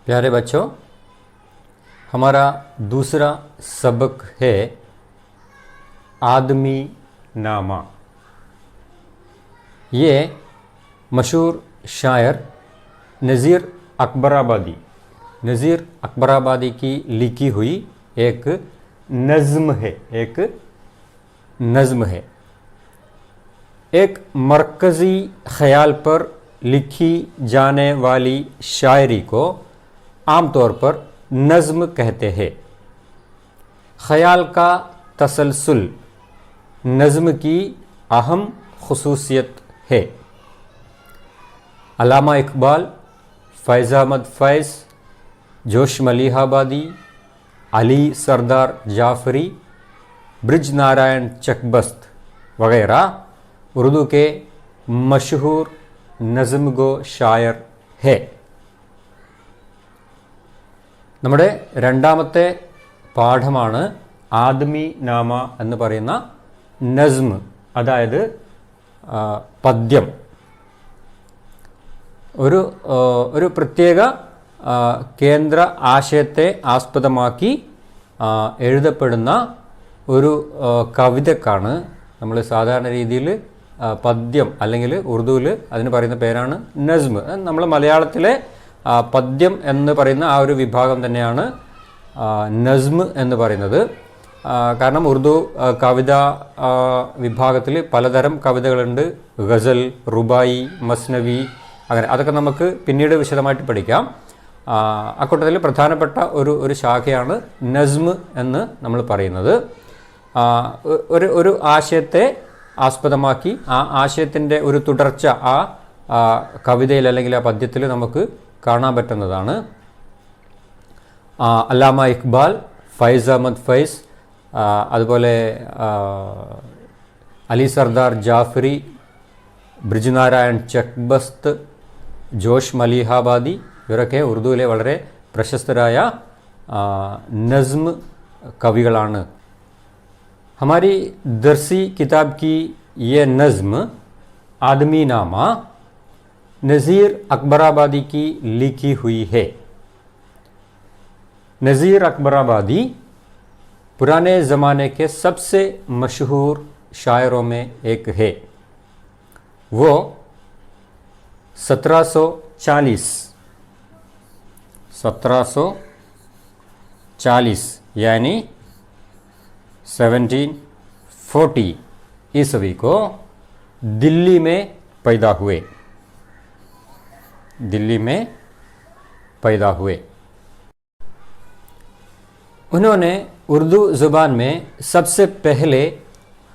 प्यारे बच्चों, हमारा दूसरा सबक है आदमी नामा। ये मशहूर शायर नज़ीर अकबराबादी की लिखी हुई एक नज़्म है। एक मरकज़ी ख़याल पर लिखी जाने वाली शायरी को आमतौर पर नज़्म कहते हैं। ख़याल का तसलसल नज़्म की अहम खुसूसियत है। अल्लामा इकबाल, फ़ैज़ अहमद फ़ैज़, जोश मलिहाबादी, अली सरदार जाफ़री, ब्रिज नारायण चकबस्त वगैरह उर्दू के मशहूर नज़्म गो शायर है। നമ്മുടെ രണ്ടാമത്തെ പാഠമാണ് ആദ്മി നാമ എന്ന് പറയുന്ന നസ്മ്, അതായത് പദ്യം. ഒരു പ്രത്യേക കേന്ദ്ര ആശയത്തെ ആസ്പദമാക്കി എഴുതപ്പെടുന്ന ഒരു കവിതക്കാണ് നമ്മൾ സാധാരണ രീതിയിൽ പദ്യം അല്ലെങ്കിൽ ഉറുദുവിൽ അതിന് പറയുന്ന പേരാണ് നസ്മ്. നമ്മൾ മലയാളത്തിലെ പദ്യം എന്ന് പറയുന്ന ആ ഒരു വിഭാഗം തന്നെയാണ് നസ്മ് എന്ന് പറയുന്നത്. കാരണം ഉറുദു കവിത വിഭാഗത്തിൽ പലതരം കവിതകളുണ്ട്. ഗസൽ, റുബായി, മസ്നവി, അങ്ങനെ അതൊക്കെ നമുക്ക് പിന്നീട് വിശദമായിട്ട് പഠിക്കാം. അക്കൂട്ടത്തിൽ പ്രധാനപ്പെട്ട ഒരു ശാഖയാണ് നസ്മ് എന്ന് നമ്മൾ പറയുന്നത്. ഒരു ആശയത്തെ ആസ്പദമാക്കി ആ ആശയത്തിൻ്റെ ഒരു തുടർച്ച ആ കവിതയിൽ അല്ലെങ്കിൽ ആ പദ്യത്തിൽ നമുക്ക് കാണാൻ പറ്റുന്നതാണ്. അല്ലാമ ഇക്ബാൽ, ഫൈസ് അഹമ്മദ് ഫൈസ്, അതുപോലെ അലി സർദാർ ജാഫരി, ബ്രിജ് നാരായൺ ചക്ബസ്ത്, ജോഷ് മലിഹാബാദി ഇവരൊക്കെ ഉറുദുവിലെ വളരെ പ്രശസ്തരായ നസ്മ് കവികളാണ്. हमारी दरसी किताब की ये नज़्म आदमी नामा नज़ीर अकबराबादी की लिखी हुई है. नज़ीर अकबराबादी पुराने ज़माने के सबसे मशहूर शायरों में एक है. वो 1740 यानी 1740 ईस्वी को दिल्ली में पैदा हुए. उन्होंने उर्दू ज़ुबान में सबसे पहले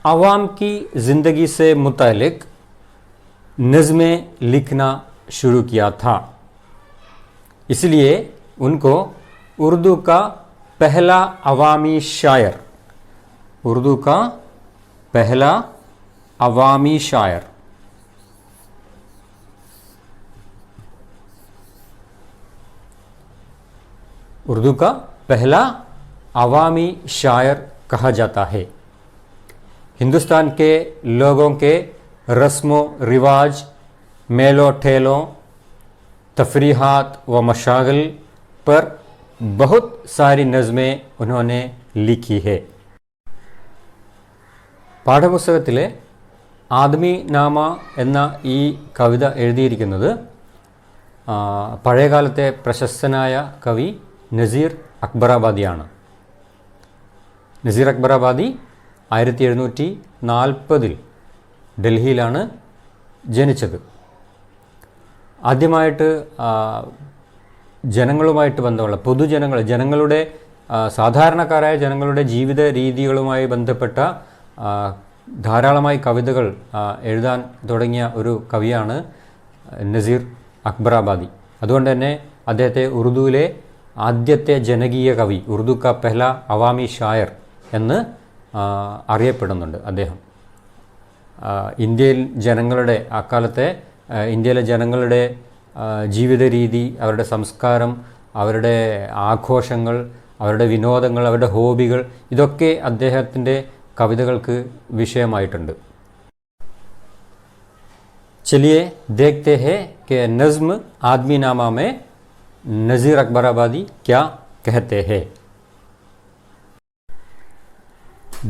आवाम की ज़िंदगी से मुतालिक नज़्में लिखना शुरू किया था. इसलिए उनको उर्दू का पहला अवामी शायर उर्दू का पहला अवामी शायर उर्दू का पहला अवामी शायर कहा जाता है. हिंदुस्तान के लोगों के रस्मों रिवाज, मेलों ठेलों, तफरीहात व मशागिल पर बहुत सारी नज़्में उन्होंने लिखी है. പാഠപുസ്തകത്തിലെ ആദ്മി നാമ എന്ന ഈ കവിത എഴുതിയിരിക്കുന്നത് പഴയകാലത്തെ പ്രശസ്തനായ കവി നസീർ അക്ബറാബാദിയാണ്. നസീർ അക്ബറാബാദി 1740 ഡൽഹിയിലാണ് ജനിച്ചത്. ആദ്യമായിട്ട് ജനങ്ങളുമായിട്ട് ബന്ധമുള്ള ജനങ്ങളുടെ സാധാരണക്കാരായ ജനങ്ങളുടെ ജീവിത രീതികളുമായി ബന്ധപ്പെട്ട ധാരാളമായി കവിതകൾ എഴുതാൻ തുടങ്ങിയ ഒരു കവിയാണ് നസീർ അക്ബറാബാദി. അതുകൊണ്ട് തന്നെ അദ്ദേഹത്തെ ഉറുദുവിലെ ആദ്യത്തെ ജനകീയ കവി, ഉറുദു കാ പെഹ്ല അവാമി ഷായർ എന്ന് അറിയപ്പെടുന്നുണ്ട് അദ്ദേഹം. അക്കാലത്തെ ഇന്ത്യയിലെ ജനങ്ങളുടെ ജീവിത രീതി, അവരുടെ സംസ്കാരം, അവരുടെ ആഘോഷങ്ങൾ, അവരുടെ വിനോദങ്ങൾ, അവരുടെ ഹോബികൾ, ഇതൊക്കെ അദ്ദേഹത്തിൻ്റെ കവിതകൾക്ക് വിഷയമായിട്ടുണ്ട്. चलिए देखते हैं कि नज़्म आदमी नामा में नज़ीर अकबराबादी क्या कहते हैं?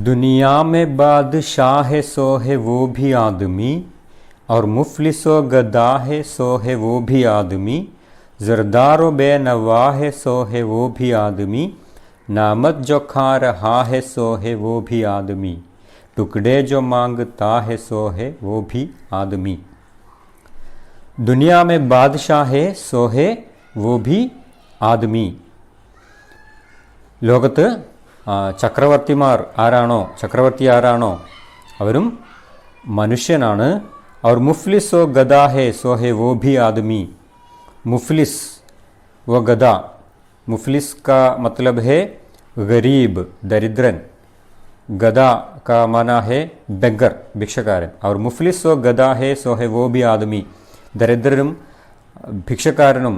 दुनिया में बादशाह है सो है वो भी आदमी, और मुफलिस व गदा है सो है वो भी आदमी, ज़रदार व बेनवा है सो है वो भी आदमी, नामत जो खा रहा है सो है वो भी आदमी, टुकड़े जो मांगता है सो है वो भी आदमी। दुनिया में बादशाह है सो है वो भी ആദ്മി. ലോകത്ത് ചക്രവർത്തിമാർ ആരാണോ, ചക്രവർത്തി ആരാണോ അവരും മനുഷ്യനാണ്. और मुफलिस व गदा है सो है वो भी आदमी. मुफलिस व गदा, मुफलिस का मतलब है गरीब, दरिद्रन. गदा का माना है बेगर, भिक्षाकारन. और मुफलिस व गदा है सो है वो भी आदमी. ദരിദ്രനും ഭിക്ഷക്കാരനും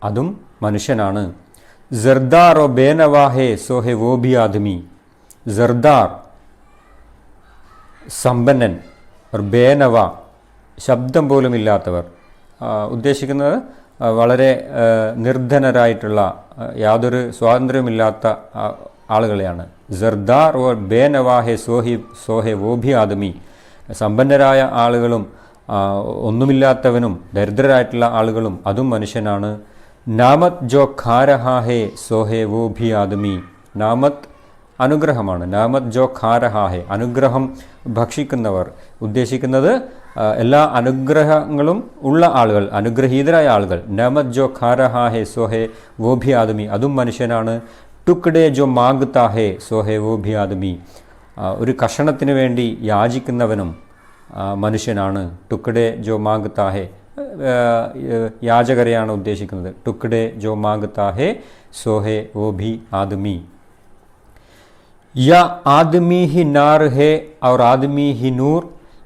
അതും മനുഷ്യനാണ്. ജർദാർ ഓ ബേനവാ ഹേ സോ ഹെ വോ ഭി ആദ്മി. ജർദാർ സമ്പന്നൻ, और ബേനവ ശബ്ദം പോലും ഇല്ലാത്തവർ. ഉദ്ദേശിക്കുന്നത് വളരെ നിർധനരായിട്ടുള്ള, യാതൊരു സ്വാതന്ത്ര്യമില്ലാത്ത ആളുകളെയാണ്. ജർദാർ ഓ ബേനവാ ഹെ സോ ഹെ വോ ഭി ആദ്മി. സമ്പന്നരായ ആളുകളും ഒന്നുമില്ലാത്തവനും ദരിദ്രരായിട്ടുള്ള ആളുകളും അതും മനുഷ്യനാണ്. നാമത് ജോ ഖാ രഹാ ഹേ സോ ഹേ വോ ഭി ആദ്മി. നാമത് അനുഗ്രഹമാണ്. നാമത് ജോ ഖാ രഹാ ഹേ, അനുഗ്രഹം ഭക്ഷിക്കുന്നവർ. ഉദ്ദേശിക്കുന്നത് എല്ലാ അനുഗ്രഹങ്ങളും ഉള്ള ആളുകൾ, അനുഗ്രഹീതരായ ആളുകൾ. നാമത് ജോ ഖാ രഹാ ഹേ സോ ഹേ വോ ഭി ആദ്മി, അതും മനുഷ്യനാണ്. ടുക്ഡേ ജോ മാങ്ഗ്താ ഹേ സോ ഹേ വോ ഭി ആദ്മി. ഒരു കഷണത്തിന് വേണ്ടി യാചിക്കുന്നവനും മനുഷ്യനാണ്. ടുക്ഡേ ജോ മാങ്ഗ്താ ഹേ, യാചകരെയാണ് ഉദ്ദേശിക്കുന്നത്. ടുക്ഡേ ജോ മാങ്ഗ്താ ഹേ സോ ഹേ വോ ഭി ആദ്മി. या आदमी ही नार है और आदमी ही नूर,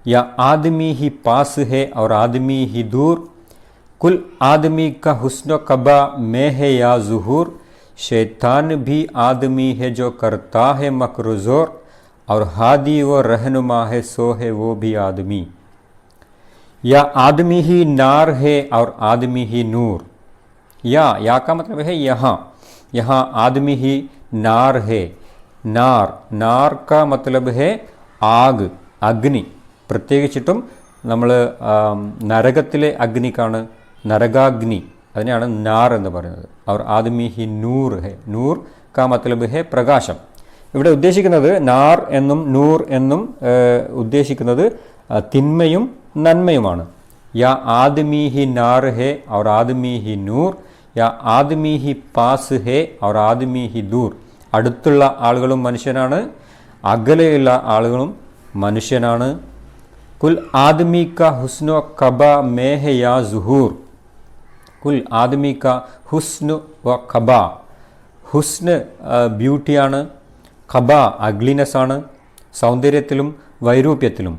या आदमी ही पास है और आदमी ही दूर, कुल आदमी का हुस्न कबा में है या ज़ुहूर, शैतान भी आदमी है जो करता है मकर ज़ोर, और हादी व रहनुमा है सो है वो भी आदमी. या आदमी ही नार है और आदमी ही नूर. या का मतलब है यहाँ. यहाँ आदमी ही नार है. നാർ, നാർ കാ മത്ലബ് ഹെ ആഗ്, അഗ്നി. പ്രത്യേകിച്ചിട്ടും നമ്മൾ നരകത്തിലെ അഗ്നിക്കാണ് നരകാഗ്നി, അതിനെയാണ് നാർ എന്ന് പറയുന്നത്. അവർ ആദ്മി ഹി നൂർ ഹെ, നൂർ കാ മത്ലബ് ഹെ പ്രകാശം. ഇവിടെ ഉദ്ദേശിക്കുന്നത് നാർ എന്നും നൂർ എന്നും ഉദ്ദേശിക്കുന്നത് തിന്മയും നന്മയുമാണ്. യാ ആദ്മി ഹി നാർ ഹെ और ആദ്മി ഹി നൂർ, യാ ആദ്മി ഹി പാസ് ഹെ और ആദ്മി ഹി ദൂർ. അടുത്തുള്ള ആളുകളും മനുഷ്യനാണ്, അകലെയുള്ള ആളുകളും മനുഷ്യനാണ്. കുൽ ആദ്മി കാ ഹുസ്നു കബ മേഹ യാ സുഹൂർ. കുൽ ആദ്മി കാ ഹുസ്നു വ കബ. ഹുസ്ന് ബ്യൂട്ടിയാണ്, കബ അഗ്ലിനെസ് ആണ്, സൗന്ദര്യത്തിലും വൈരൂപ്യത്തിലും.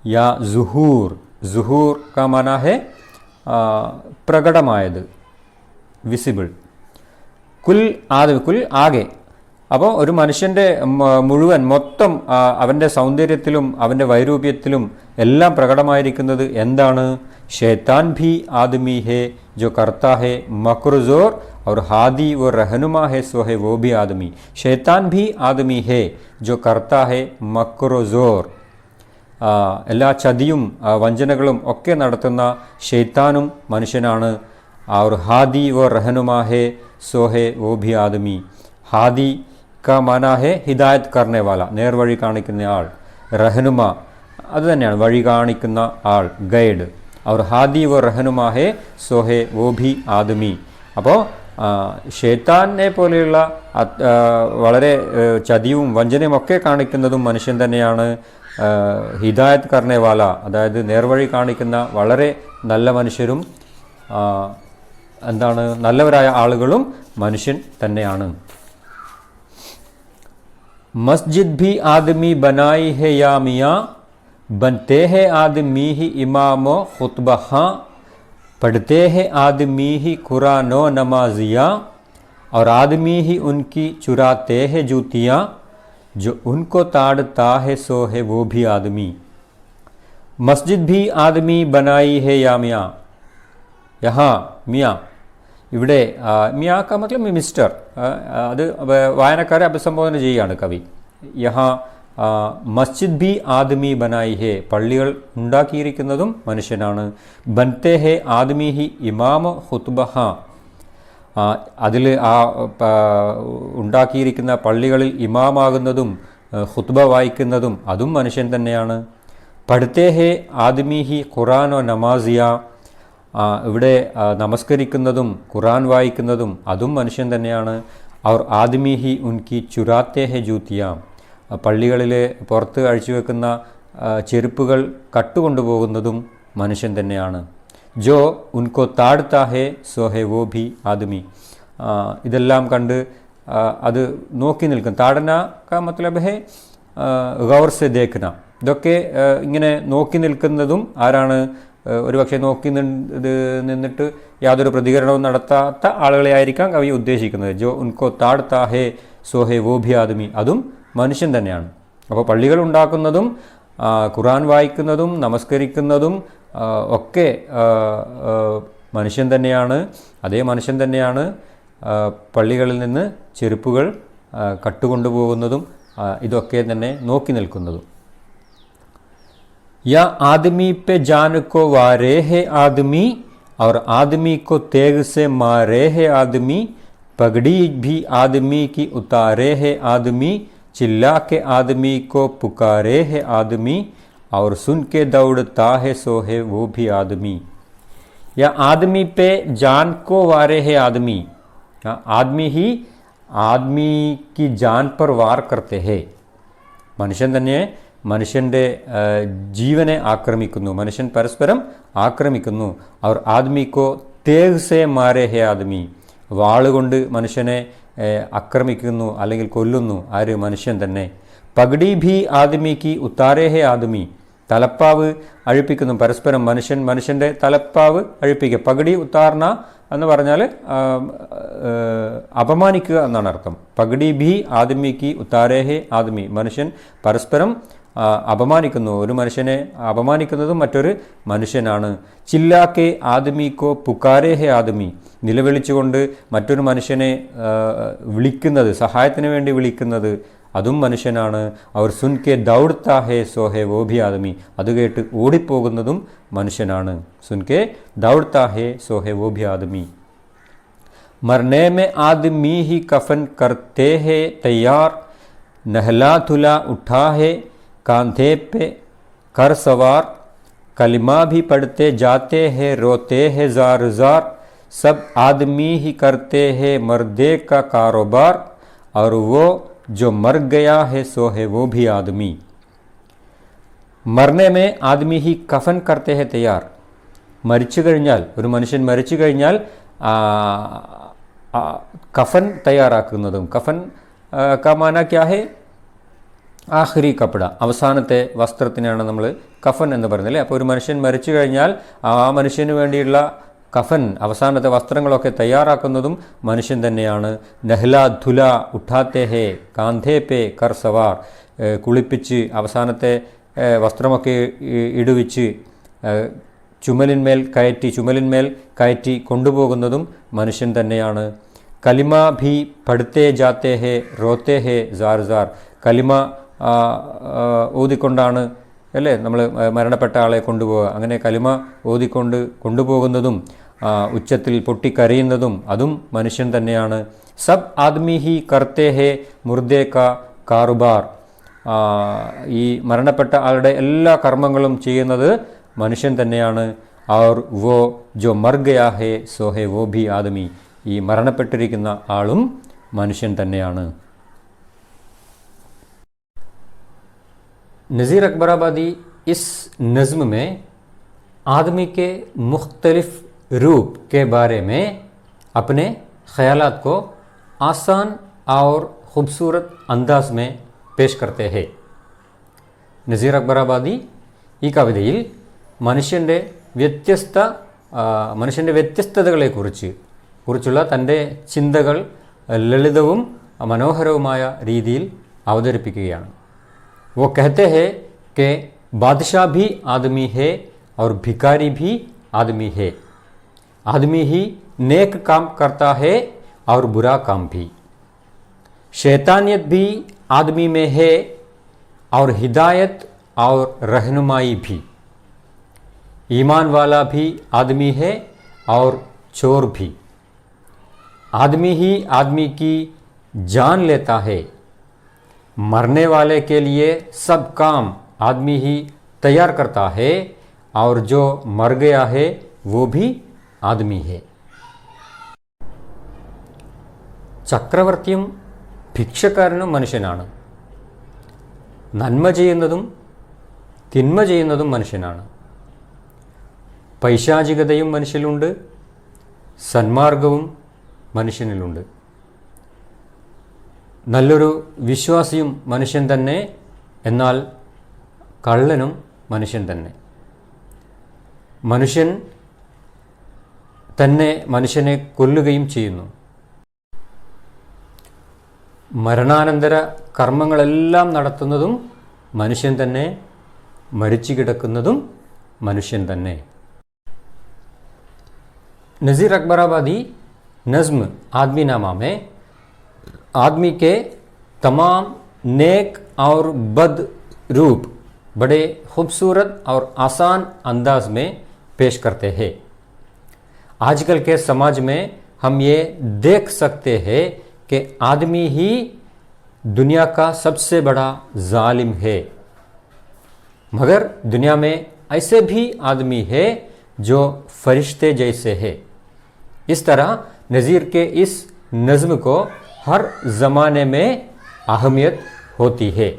യാ സുഹൂർ, സുഹൂർ കാ മാന ഹെ പ്രകടമായത്, വിസിബിൾ. കുൽ ആദ്മി, കുൽ ആകെ. അപ്പോൾ ഒരു മനുഷ്യൻ്റെ മുഴുവൻ മൊത്തം അവൻ്റെ സൗന്ദര്യത്തിലും അവൻ്റെ വൈരൂപ്യത്തിലും എല്ലാം പ്രകടമായിരിക്കുന്നത് എന്താണ്? ഷൈത്താൻ ഭി ആദ്മി ഹേ ജോ കർത്താ ഹേ മക്റുസോർ और हादी वो रहनुमा है सो है वो भी आदमी. ഷൈത്താൻ ഭി ആദ്മി ഹേ ജോ കർത്താ ഹേ മക്റുസോർ. എല്ലാ ചതിയും വഞ്ചനകളും ഒക്കെ നടത്തുന്ന ഷൈത്താനും മനുഷ്യനാണ്. और हादी वो रहनुमा है सो है वो भी आदमी. हादी का माना है ഹിദായത്ത് करने वाला, നേർവഴി കാണിക്കുന്ന ആൾ. റഹനുമ അത് തന്നെയാണ്, വഴി കാണിക്കുന്ന ആൾ, ഗൈഡ്. और हादी वो रहनुमा है सो है वो भी आदमी. അപ്പോൾ ഷൈത്താനെ പോലെയുള്ള വളരെ ചതിയും വഞ്ചനയും ഒക്കെ കാണിക്കുന്നതും മനുഷ്യൻ തന്നെയാണ്. ഹിദായത്ത് കർണേ വാല, അതായത് നേർവഴി കാണിക്കുന്ന വളരെ നല്ല മനുഷ്യരും എന്താണ്, നല്ലവരായ ആളുകളും മനുഷ്യൻ തന്നെയാണ്. മസ്ജിദ് ഭി ആദ്മി ബനായി ഹെ യാ മിയാ, ബൻതേ ഹെ ആദ്മി ഹി ഇമാമോ ഖുത്ബഹ, പഠ്തേ ഹെ ആദ്മി ഹി ഖുറാനോ നമാസിയാ, और आदमी ही उनकी चुराते हैं जूतियाँ, जो उनको ताड़ता है सो है वो भी आदमी. मस्जिद भी आदमी बनाई है या मियाँ. यहाँ मियाँ, ഇവിടെ മിയാ കാ മത്ലബ് മിസ്റ്റർ, അത് വായനക്കാരെ അഭിസംബോധന ചെയ്യുകയാണ് കവി. യഹാ മസ്ജിദ് ഭി ആദ്മി ബനായി ഹേ, പള്ളികൾ ഉണ്ടാക്കിയിരിക്കുന്നതും മനുഷ്യനാണ്. ബൻതേ ഹേ ആദ്മി ഹി ഇമാമ ഖുത്ബഹ, അതിൽ ഉണ്ടാക്കിയിരിക്കുന്ന പള്ളികളിൽ ഇമാമാകുന്നതും ഖുത്ബ വായിക്കുന്നതും അതും മനുഷ്യൻ തന്നെയാണ്. പഠിത്തേ ഹേ ആദ്മി ഹി ഖുറാനോ നമാസിയ, ഇവിടെ നമസ്കരിക്കുന്നതും ഖുറാൻ വായിക്കുന്നതും അതും മനുഷ്യൻ തന്നെയാണ്. അവർ ആദ്മി ഹി ഉൻകി ചുരാത്തേ ഹെ ജൂത്തിയ, പള്ളികളിൽ പുറത്ത് അഴിച്ചുവെക്കുന്ന ചെരുപ്പുകൾ കട്ടുകൊണ്ടുപോകുന്നതും മനുഷ്യൻ തന്നെയാണ്. ജോ ഉൻകോ താഴ്ത്താ ഹേ സോ ഹേ വോ ഭി ആദ്മി, ഇതെല്ലാം കണ്ട് അത് നോക്കി നിൽക്കും. താടന കാ മത്ലബ് ഹേ ഗൗർ സെ ദേഖ്ന, ഇതൊക്കെ ഇങ്ങനെ നോക്കി നിൽക്കുന്നതും ആരാണ്? ഒരുപക്ഷെ നോക്കി നിന്നിട്ട് യാതൊരു പ്രതികരണവും നടത്താത്ത ആളുകളെ ആയിരിക്കാം കവി ഉദ്ദേശിക്കുന്നത്. ജോ ഉൻകോ താഴ്ത്താ ഹേ സോ ഹേ വോ ഭി ആദ്മി, അതും മനുഷ്യൻ തന്നെയാണ്. അപ്പോൾ പള്ളികൾ ഉണ്ടാക്കുന്നതും ഖുറാൻ വായിക്കുന്നതും നമസ്കരിക്കുന്നതും ഒക്കെ മനുഷ്യൻ തന്നെയാണ്. അതേ മനുഷ്യൻ തന്നെയാണ് പള്ളികളിൽ നിന്ന് ചെരുപ്പുകൾ കട്ടുകൊണ്ടുപോകുന്നതും ഇതൊക്കെ തന്നെ നോക്കി നിൽക്കുന്നതും. या आदमी पे जान को वारे है आदमी और आदमी को तेग से मारे है आदमी, पगड़ी भी आदमी की उतारे है आदमी, चिल्ला के आदमी को पुकारे है आदमी, और सुन के दौड़ता है सो है वो भी आदमी. या आदमी पे जान को वारे है आदमी, आदमी ही आदमी की जान पर वार करते हैं. മനുഷ്യൻ തന്നെ മനുഷ്യൻ്റെ ജീവനെ ആക്രമിക്കുന്നു, മനുഷ്യൻ പരസ്പരം ആക്രമിക്കുന്നു. അവർ ആദ്മിക്കോ തേഗ് സേ മാരേ ഹേ ആദ്മി, വാളുകൊണ്ട് മനുഷ്യനെ ആക്രമിക്കുന്നു അല്ലെങ്കിൽ കൊല്ലുന്നു. ആര്? മനുഷ്യൻ തന്നെ. പഗടി ഭി ആദ്മിക്ക് ഉത്താരേ ഹേ ആദ്മി, തലപ്പാവ് അഴിപ്പിക്കുന്നു പരസ്പരം. മനുഷ്യൻ്റെ തലപ്പാവ് അഴിപ്പിക്കുക. പഗടി ഉത്താർണ എന്ന് പറഞ്ഞാൽ അപമാനിക്കുക എന്നാണ് അർത്ഥം. പഗടി ഭി ആദ്മിക്ക് ഉത്താരേ ഹേ ആദ്മി, മനുഷ്യൻ പരസ്പരം അപമാനിക്കുന്നു. ഒരു മനുഷ്യനെ അപമാനിക്കുന്നതും മറ്റൊരു മനുഷ്യനാണ്. ചില്ലാക്കെ ആദ്മിക്കോ പുക്കാരേ ഹേ ആദ്മി, നിലവിളിച്ചുകൊണ്ട് മറ്റൊരു മനുഷ്യനെ വിളിക്കുന്നത്, സഹായത്തിന് വേണ്ടി വിളിക്കുന്നത് അതും മനുഷ്യനാണ്. അവർ സുൻകെ ദൗഡ്താ ഹേ സോ ഹേ വോ ഭി ആദ്മി, അത് കേട്ട് ഓടിപ്പോകുന്നതും മനുഷ്യനാണ്. സുൻകെ ദൗഡ്താ ഹേ സോ ഹേ വോ ഭി ആദ്മി. മർനെ മേ ആദ്മി ഹി കഫൻ കർത്തേ ഹേ തയ്യാർ, നഹ്ലാ തുല ഉഠാ ഹേ कांधे पे कर सवार, कलिमा भी पढ़ते जाते हैं रोते हैं जार जार, सब आदमी ही करते हैं मर्दे का कारोबार, और वो जो मर गया है सो है वो भी आदमी. मरने में आदमी ही कफन करते हैं तैयार, മരിച്ചു കഴിഞ്ഞാൽ ഒരു മനുഷ്യൻ മരിച്ചു കഴിഞ്ഞാൽ കഫൻ തയ്യാറാക്കുന്നതും. കഫൻ കാ മാന ക്യാ ഹേ? ആഖിരി കപ്പട, അവസാനത്തെ വസ്ത്രത്തിനാണ് നമ്മൾ കഫൻ എന്ന് പറയുന്നത്. അപ്പോൾ ഒരു മനുഷ്യൻ മരിച്ചു കഴിഞ്ഞാൽ ആ മനുഷ്യന് വേണ്ടിയുള്ള കഫൻ, അവസാനത്തെ വസ്ത്രങ്ങളൊക്കെ തയ്യാറാക്കുന്നതും മനുഷ്യൻ തന്നെയാണ്. നഹ്ല ധുല ഉഠാത്തേ ഹേ കാന്ധേ പേ കർ സവാർ, കുളിപ്പിച്ച് അവസാനത്തെ വസ്ത്രമൊക്കെ ഇടുവിച്ച് ചുമലിന്മേൽ കയറ്റി കൊണ്ടുപോകുന്നതും മനുഷ്യൻ തന്നെയാണ്. കലിമ ഭി പഠിത്തേ ജാത്തേ ഹേ റോത്തേ ഹേ സാർ സാർ, കലിമ ഓതിക്കൊണ്ടാണ് അല്ലേ നമ്മൾ മരണപ്പെട്ട ആളെ കൊണ്ടുപോവുക. അങ്ങനെ കലിമ കൊണ്ടുപോകുന്നതും ഉച്ചത്തിൽ പൊട്ടിക്കരയുന്നതും അതും മനുഷ്യൻ തന്നെയാണ്. സബ് ആദ്മി ഹി കർത്തേ ഹേ മുർദേ കാ കാറുബാർ, ഈ മരണപ്പെട്ട ആളുടെ എല്ലാ കർമ്മങ്ങളും ചെയ്യുന്നത് മനുഷ്യൻ തന്നെയാണ്. और वो जो मर गया है सो है वो भी आदमी, ഈ മരണപ്പെട്ടിരിക്കുന്ന ആളും മനുഷ്യൻ തന്നെയാണ്. नज़ीर अकबराबादी इस नज़्म में आदमी के मुख्तलिफ रूप के बारे में अपने ख़यालात को आसान और ख़ूबसूरत अंदाज में पेश करते हैं. नज़ीर अकबराबादी ഈ കവിതയിൽ മനുഷ്യൻ്റെ വ്യത്യസ്തതകളെക്കുറിച്ചുള്ള തൻ്റെ ചിന്തകൾ ലളിതവും മനോഹരവുമായ രീതിയിൽ അവതരിപ്പിക്കുകയാണ്. वो कहते हैं कि बादशाह भी आदमी है और भिखारी भी आदमी है, आदमी ही नेक काम करता है और बुरा काम भी। शैतानियत भी आदमी में है और हिदायत और रहनुमाई भी। ईमान वाला भी आदमी है और चोर भी। आदमी ही आदमी की जान लेता है। मरने वाले के लिए सब काम आदमी ही तैयार करता है और जो मर गया है वो भी आदमी है। ചക്രവർത്തിയും ഭിക്ഷക്കാരനും മനുഷ്യനാണ്. നന്മ ചെയ്യുന്നതും തിന്മ ചെയ്യുന്നതും മനുഷ്യനാണ്. പൈശാചികതയും മനുഷ്യനിലുണ്ട്, സന്മാർഗവും മനുഷ്യനിലുണ്ട്. നല്ലൊരു വിശ്വാസിയും മനുഷ്യൻ തന്നെ, എന്നാൽ കള്ളനും മനുഷ്യൻ തന്നെ. മനുഷ്യൻ തന്നെ മനുഷ്യനെ കൊല്ലുകയും ചെയ്യുന്നു. മരണാനന്തര കർമ്മങ്ങളെല്ലാം നടത്തുന്നതും മനുഷ്യൻ തന്നെ, മരിച്ചു കിടക്കുന്നതും മനുഷ്യൻ തന്നെ. नज़ीर अकबराबादी नज़्म आदमी नामा में आदमी के तमाम नेक और बद रूप बड़े खूबसूरत और आसान अंदाज में पेश करते हैं. आजकल के समाज में हम ये देख सकते हैं कि आदमी ही दुनिया का सबसे बड़ा जालिम है, मगर दुनिया में ऐसे भी आदमी है जो फरिश्ते जैसे है. इस तरह नज़ीर के इस नज़्म को हर ज़माने में अहमियत होती है.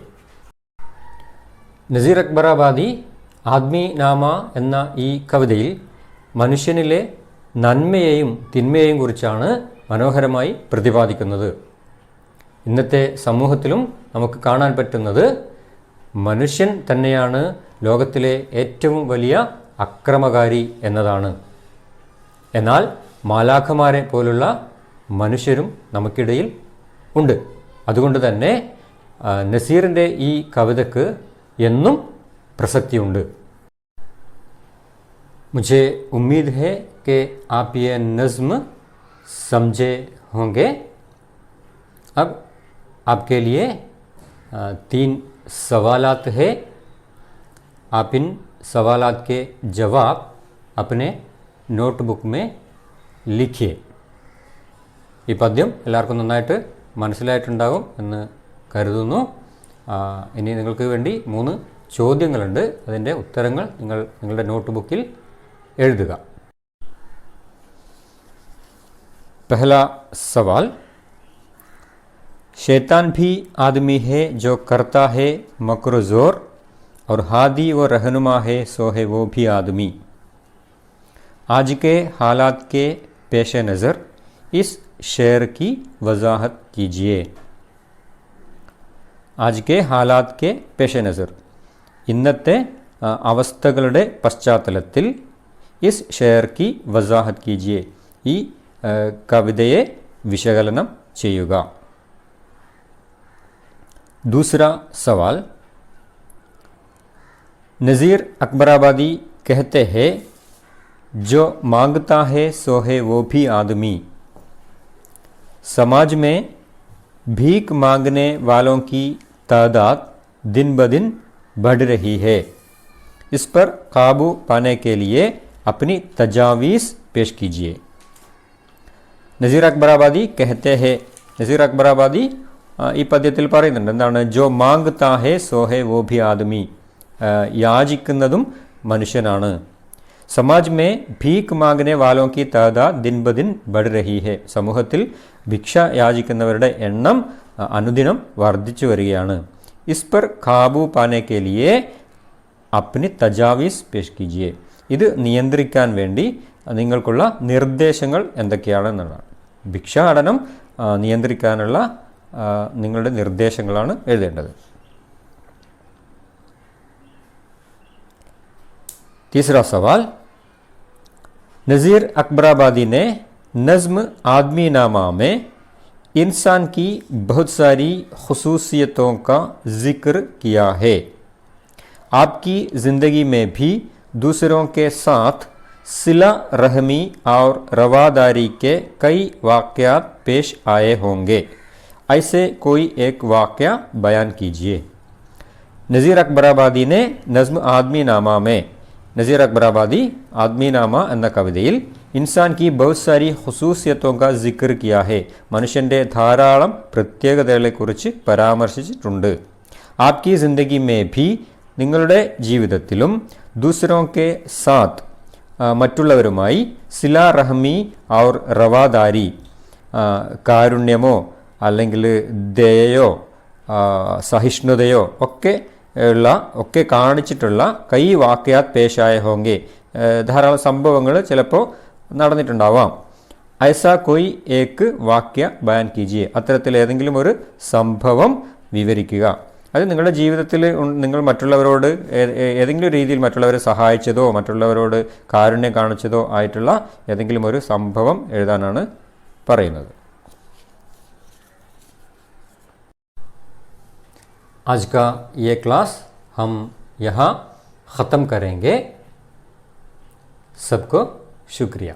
നസീർ അക്ബറാബാദി ആദ്മി നാമ എന്ന ഈ കവിതയിൽ മനുഷ്യനിലെ നന്മയെയും തിന്മയെയും കുറിച്ചാണ് മനോഹരമായി പ്രതിപാദിക്കുന്നത്. ഇന്നത്തെ സമൂഹത്തിലും നമുക്ക് കാണാൻ പറ്റുന്നത് മനുഷ്യൻ തന്നെയാണ് ലോകത്തിലെ ഏറ്റവും വലിയ അക്രമകാരി എന്നതാണ്. എന്നാൽ മാലാഖമാരെ പോലുള്ള മനുഷ്യരും നമുക്കിടയിൽ ഉണ്ട്. അതുകൊണ്ട് തന്നെ നസീറിൻ്റെ ഈ കവിതയ്ക്ക് എന്നും പ്രസക്തിയുണ്ട്. मुझे उम्मीद है कि आप ये नज़्म समझे होंगे. अब आपके लिए 3 सवालात है. आप इन सवालात के जवाब अपने നോട്ട്ബുക്ക് में लिखिए. ഈ പദ്യം എല്ലാവർക്കും നന്നായിട്ട് മനസ്സിലായിട്ടുണ്ടാകും എന്ന് കരുതുന്നു. ഇനി നിങ്ങൾക്ക് വേണ്ടി 3 ചോദ്യങ്ങളുണ്ട്. അതിൻ്റെ ഉത്തരങ്ങൾ നിങ്ങളുടെ നോട്ട്ബുക്കിൽ എഴുതുക. पहला सवाल, शैतान भी आदमी है जो करता है मकर ज़ोर, और हादी व रहनुमा है सो है वो भी आदमी. आज के हालात के पेश नज़र इस शेर की वजाहत कीजिए. आज के हालात के पेश नज़र, ഇന്നത്തെ അവസ്ഥകളുടെ പശ്ചാത്തലത്തിൽ ഇസ് ഷെയർ की वजाहत कीजिए, ഈ കവിതയെ വിശകലനം ചെയ്യുക. दूसरा सवाल, नज़ीर अकबराबादी कहते हैं जो मांगता है सो है वो भी आदमी. समाज में भीख मांगने वालों की तादाद दिन ब दिन बढ़ रही है. इस पर काबू पाने के लिए अपनी तजावीज़ पेश कीजिए. നസീർ അക്ബറാബാദി കഹത്തെ ഹെ, നസീർ അക്ബറാബാദി ഈ പദ്യത്തിൽ പറയുന്നുണ്ട് എന്താണ്, ജോ മാങ്ഗ്താ ഹെ സോ ഹെ വോ ഭി ആദമി, യാചിക്കുന്നതും മനുഷ്യനാണ്. സമാജ് മേ ഭീഖ് മാംഗനെ വാലോं की तादाद दिन ब दिन बढ़ रही है. സമൂഹത്തിൽ ഭിക്ഷ യാചിക്കുന്നവരുടെ എണ്ണം അനുദിനം വർദ്ധിച്ചു വരികയാണ്. Is per കാബൂ pane K ലിയെ അപ്നി തജാവീസ് പേഷ് കീജിയെ. ഇത് നിയന്ത്രിക്കാൻ വേണ്ടി നിങ്ങൾക്കുള്ള നിർദ്ദേശങ്ങൾ എന്തൊക്കെയാണെന്നുള്ളതാണ്. ഭിക്ഷാടനം നിയന്ത്രിക്കാനുള്ള നിങ്ങളുടെ നിർദ്ദേശങ്ങളാണ് എഴുതേണ്ടത്. तीसरा सवाल, नज़ीर अकबराबादी ने नज़्म आदमी नामा में इंसान की बहुत सारी खुसूसियतों का जिक्र किया है. आपकी ज़िंदगी में भी दूसरों के साथ सिला रहमी और रवादारी के कई वाक़यात पेश आए होंगे। ऐसे कोई एक वाक़या बयान कीजिए। नज़ीर अकबराबादी ने नज़्म आदमी नामा में नज़ीर अकबराबादी आदमी नामा എന്ന കവിതയിൽ ഇൻസാൻ की बहुत सारी ഖുസൂസിയतों का जिक्र किया है, മനുഷ്യൻ്റെ ധാരാളം പ്രത്യേകതകളെക്കുറിച്ച് പരാമർശിച്ചിട്ടുണ്ട്। आपकी ज़िंदगी में भी നിങ്ങളുടെ ജീവിതത്തിലും दूसरों के साथ മറ്റുള്ളവരുമായി സിലാ റഹ്മി ഔർ റവാദാരി കാരുണ്യമോ അല്ലെങ്കിൽ ദയയോ സഹിഷ്ണുതയോ ഒക്കെ കാണിച്ചിട്ടുള്ള കൈ വാക്യാത് പേശായ ഹോങ്കെ ധാരാളം സംഭവങ്ങൾ ചിലപ്പോൾ നടന്നിട്ടുണ്ടാവാം। ഐസാ കോയി ഏക്ക് വാക്യ ബയാൻ കീജിയെ അത്തരത്തിൽ ഏതെങ്കിലും ഒരു സംഭവം വിവരിക്കുക। അത് നിങ്ങളുടെ ജീവിതത്തിൽ നിങ്ങൾ മറ്റുള്ളവരോട് ഏതെങ്കിലും രീതിയിൽ മറ്റുള്ളവരെ സഹായിച്ചതോ മറ്റുള്ളവരോട് കാരുണ്യം കാണിച്ചതോ ആയിട്ടുള്ള ഏതെങ്കിലും ഒരു സംഭവം എഴുതാനാണ് പറയുന്നത്। आज का ये क्लास हम यहाँ ख़त्म करेंगे। सबको शुक्रिया।